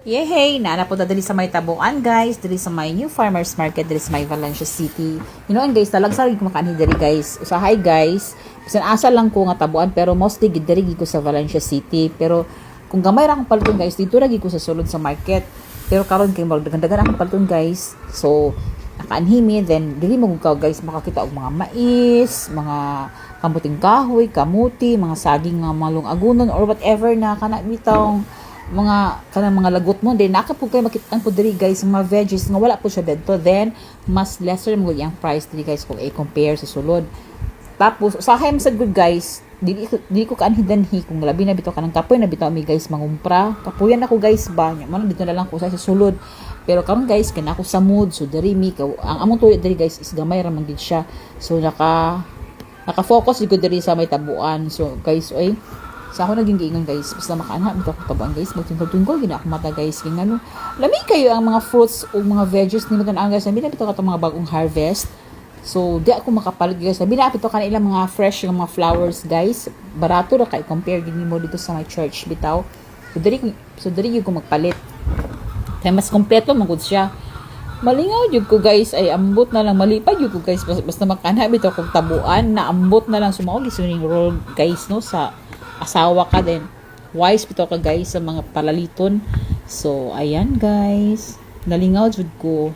Yehey! Naana po dali sa may tabuan guys, dali sa may New Farmers Market, dali sa may Valencia City. You know, and guys, talagang ko makaani dali guys. Usahay guys, bisan asa lang ko nga tabuan, pero mostly gidari ko sa Valencia City. Pero kung gamay ra akong palton guys, dito lagi ko sa sulod sa market. Pero karon kay magdagan-dagan akong palton guys. So, nakaanhimi, then dili mo ka guys makakita og mga mais, mga kamuting kahoy, kamuti, mga saging nga malong agunon or whatever na kana bitong mga kanang mga lagot mo, then nakapug kayo makita po diri guys mga veggies nga wala po siya dito, then mas lesser mo yung price diri guys kung i-compare sa sulod. Tapos sa akin sa good guys, dili ko kaanhidanhi kung labi na bitaw kanang kapoy na bitaw mi guys mangumpra kapuyan ako guys ba nya man dito na lang ko sa sulod. Pero karon guys kana ako sa mood, so diri mi ang among tuyo diri guys is gamay ra man gid siya, so naka-focus gid diri sa may tabuan. So guys oy, sa ako naging giingon guys, basta makaanha bitaw ko tabuan guys, magtungkol gina ako mata guys kay ngano lami kayo ang mga fruits o mga veggies ni tan guys, sabi na bitaw ka mga bagong harvest. So di ako makapalit guys, sabi na bitaw kanila mga fresh nga mga flowers guys, barato ra kay compare gid mo dito sa my church bitaw. So diri ko magpalit kay mas kompleto man gud siya. Malingaw jud ko guys, ay ambot na lang malipad jud ko guys, basta makanha bitaw kog tabuan na ambot na lang sumao gisuning roll guys no sa asawa ka din. Wise bitaw ka guys sa mga palaliton. So ayan guys, nalingaw jud ko.